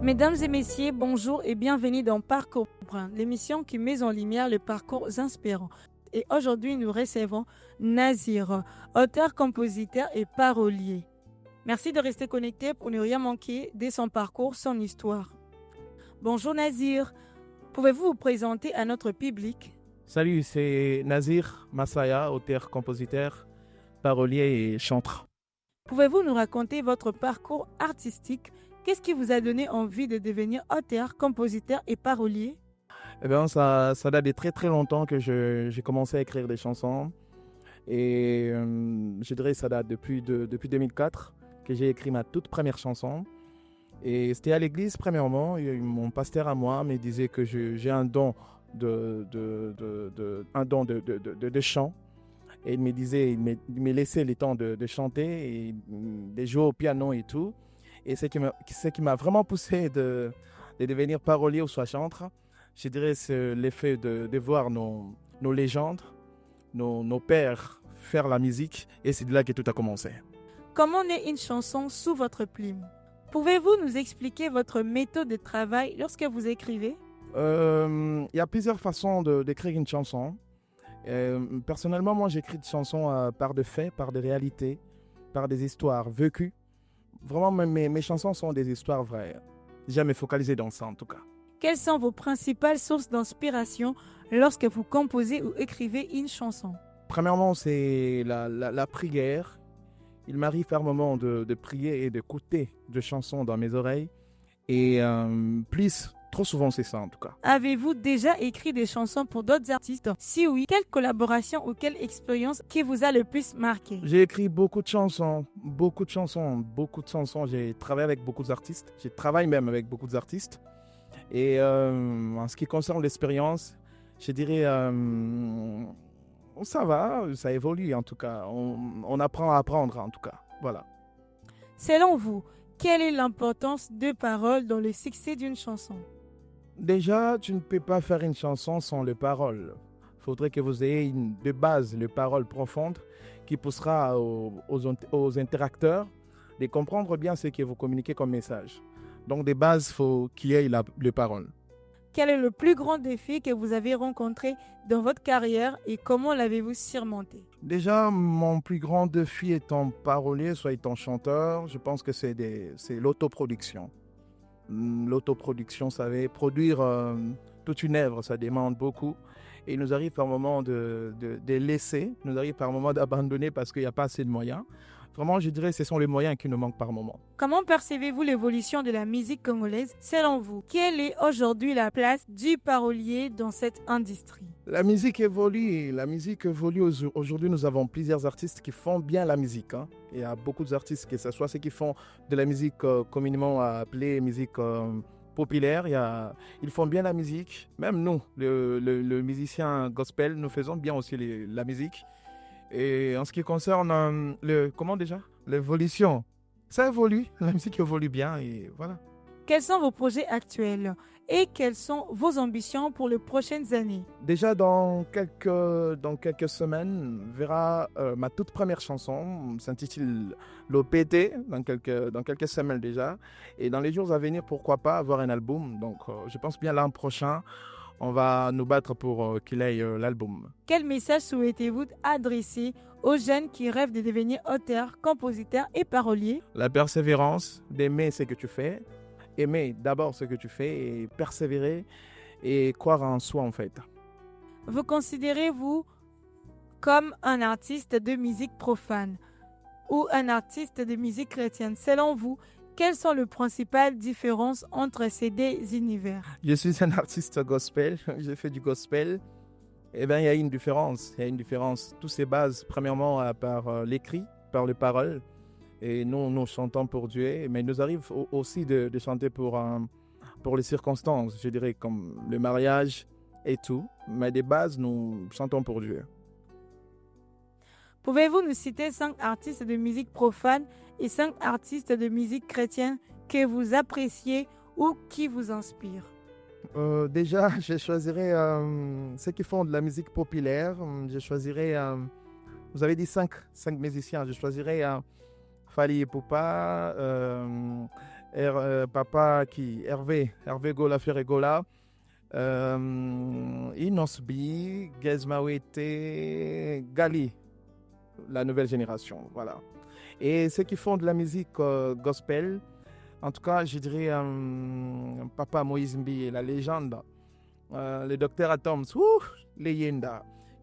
Mesdames et messieurs, bonjour et bienvenue dans Parcours Brun, l'émission qui met en lumière les parcours inspirants. Et aujourd'hui, nous recevons Nazir, auteur, compositeur et parolier. Merci de rester connecté pour ne rien manquer de son parcours, son histoire. Bonjour Nazir, pouvez-vous vous présenter à notre public? Salut, c'est Nazir Massaya, auteur, compositeur, parolier et chanteur. Pouvez-vous nous raconter votre parcours artistique? Qu'est-ce qui vous a donné envie de devenir auteur, compositeur et parolier? Eh bien, ça date de très très longtemps que j'ai commencé à écrire des chansons. Et je dirais que ça date depuis 2004 que j'ai écrit ma toute première chanson. Et c'était à l'église, premièrement. Et mon pasteur à moi me disait que j'ai un don de chant. Et il me disait, il me laissait le temps de chanter et de jouer au piano et tout. Et ce qui m'a vraiment poussé de devenir parolier ou soit chanteur, je dirais c'est l'effet de voir nos légendes, nos pères faire la musique. Et c'est de là que tout a commencé. Comment naît une chanson sous votre plume? Pouvez-vous nous expliquer votre méthode de travail lorsque vous écrivez? Il y a plusieurs façons d'écrire une chanson. Personnellement, moi, j'écris des chansons par des faits, par des réalités, par des histoires vécues. Vraiment, mes chansons sont des histoires vraies. Jamais focalisé dans ça, en tout cas. Quelles sont vos principales sources d'inspiration lorsque vous composez ou écrivez une chanson? Premièrement, c'est la prière. Il m'arrive par moments de prier et d'écouter des chansons dans mes oreilles. Et trop souvent, c'est ça en tout cas. Avez-vous déjà écrit des chansons pour d'autres artistes? Si oui, quelle collaboration ou quelle expérience qui vous a le plus marqué? J'ai écrit beaucoup de chansons. J'ai travaillé avec beaucoup d'artistes. Je travaille même avec beaucoup d'artistes. Et en ce qui concerne l'expérience, je dirais, ça va, ça évolue en tout cas. On apprend à apprendre en tout cas. Voilà. Selon vous, quelle est l'importance des paroles dans le succès d'une chanson? Déjà, tu ne peux pas faire une chanson sans les paroles. Il faudrait que vous ayez de base les paroles profondes qui poussera aux interacteurs de comprendre bien ce que vous communiquez comme message. Donc, de base, il faut qu'il y ait les paroles. Quel est le plus grand défi que vous avez rencontré dans votre carrière et comment l'avez-vous surmonté? Déjà, mon plus grand défi étant parolier, soit étant chanteur, je pense que c'est l'autoproduction. L'autoproduction, ça veut produire toute une œuvre, ça demande beaucoup. Et il nous arrive par moments de laisser, il nous arrive par moments d'abandonner parce qu'il n'y a pas assez de moyens. Vraiment, je dirais que ce sont les moyens qui nous manquent par moment. Comment percevez-vous l'évolution de la musique congolaise selon vous? Quelle est aujourd'hui la place du parolier dans cette industrie? La musique évolue. Aujourd'hui, nous avons plusieurs artistes qui font bien la musique. Il y a beaucoup d'artistes, que ce soit ceux qui font de la musique communément appelée musique populaire. Ils font bien la musique. Même nous, le musicien gospel, nous faisons bien aussi la musique. Et en ce qui concerne l'évolution, ça évolue, la musique évolue bien et voilà. Quels sont vos projets actuels et quelles sont vos ambitions pour les prochaines années? Déjà dans quelques semaines, on verra ma toute première chanson, s'intitule L'OPT, dans quelques semaines déjà. Et dans les jours à venir, pourquoi pas avoir un album. Donc je pense bien l'an prochain, on va nous battre pour qu'il ait l'album. Quel message souhaitez-vous adresser aux jeunes qui rêvent de devenir auteurs, compositeurs et paroliers? La persévérance, d'aimer ce que tu fais, aimer d'abord ce que tu fais et persévérer et croire en soi en fait. Vous considérez-vous comme un artiste de musique profane ou un artiste de musique chrétienne? Selon vous, quelles sont les principales différences entre ces deux univers? Je suis un artiste gospel, je fais du gospel. Eh bien, il y a une différence. Toutes ces bases, premièrement, par l'écrit, par les paroles. Et nous chantons pour Dieu. Mais il nous arrive aussi de chanter pour les circonstances, je dirais, comme le mariage et tout. Mais des bases, nous chantons pour Dieu. Pouvez-vous nous citer 5 artistes de musique profane et 5 artistes de musique chrétienne que vous appréciez ou qui vous inspirent? Déjà, je choisirais ceux qui font de la musique populaire. Je choisirais, vous avez dit 5 musiciens. Je choisirais Fally Ipupa, papa qui Hervé Gola Ferregola, Inosbi, Gezmawete, Gali, la nouvelle génération, voilà. Et ceux qui font de la musique gospel, en tout cas, je dirais Papa Moïse Mbi, la légende, le docteur Atoms, légende.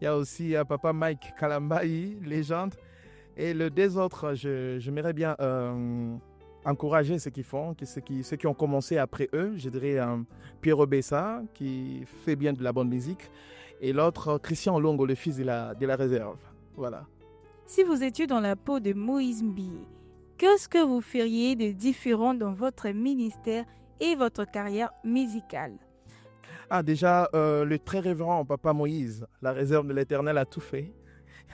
Il y a aussi Papa Mike Kalambayi, légende. Et les deux autres, j'aimerais bien encourager ceux qui font, ceux qui ont commencé après eux. Je dirais Pierre Bessa, qui fait bien de la bonne musique. Et l'autre, Christian Longo, le fils de la réserve. Voilà. Si vous étiez dans la peau de Moïse Mbi, qu'est-ce que vous feriez de différent dans votre ministère et votre carrière musicale? Déjà, le très révérend Papa Moïse, la réserve de l'Éternel, a tout fait.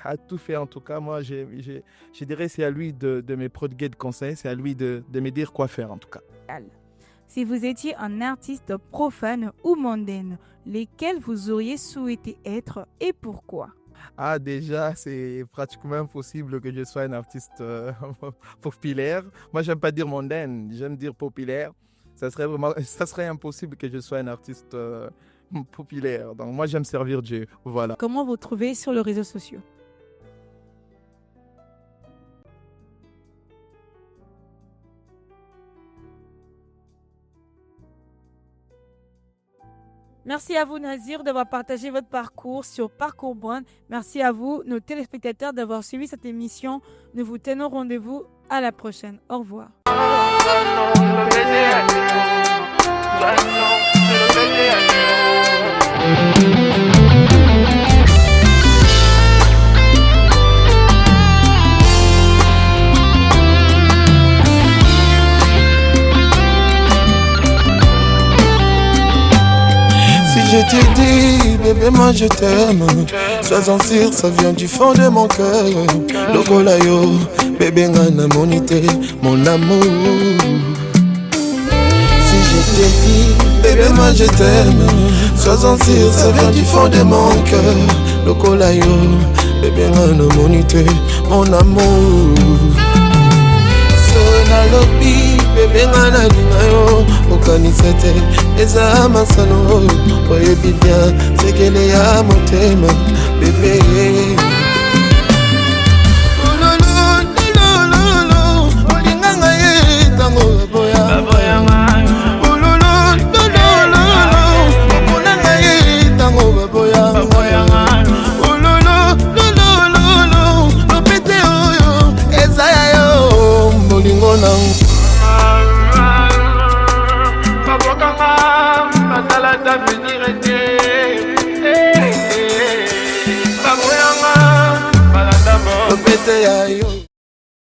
A tout fait en tout cas. Moi, je dirais c'est à lui de me prodiguer de conseils, c'est à lui de me dire quoi faire en tout cas. Si vous étiez un artiste profane ou mondaine, lesquels vous auriez souhaité être et pourquoi? Déjà, c'est pratiquement impossible que je sois un artiste populaire. Moi, j'aime pas dire mondaine, j'aime dire populaire. Ça serait impossible que je sois un artiste populaire. Donc, moi, j'aime servir Dieu. Voilà. Comment vous trouvez sur les réseaux sociaux? Merci à vous, Nazir, d'avoir partagé votre parcours sur Parcours Brand. Merci à vous, nos téléspectateurs, d'avoir suivi cette émission. Nous vous tenons rendez-vous à la prochaine. Au revoir. Je te dis, bébé, moi je t'aime. Sois-en sûr, ça vient du fond de mon cœur. Logolayo, bébé, ngana monité, mon amour. Si je te dis, bébé, moi je t'aime. Sois-en sûr, ça vient du fond de mon cœur. Logolayo, bébé, ngana monité, mon amour. Sonalobi, bébé, ngana dingayo. Okanisete, eza masano. Oyebi bien, sekele ya motema, bébé. Ololo, lolo, olinganga ye tango baboya. Ololo, lolo, omonanga ye tango baboya. Ololo, lolo, lopete oyo, eza ya yo, molingo nango. Baboyanga, balanda mo, pete ya yo.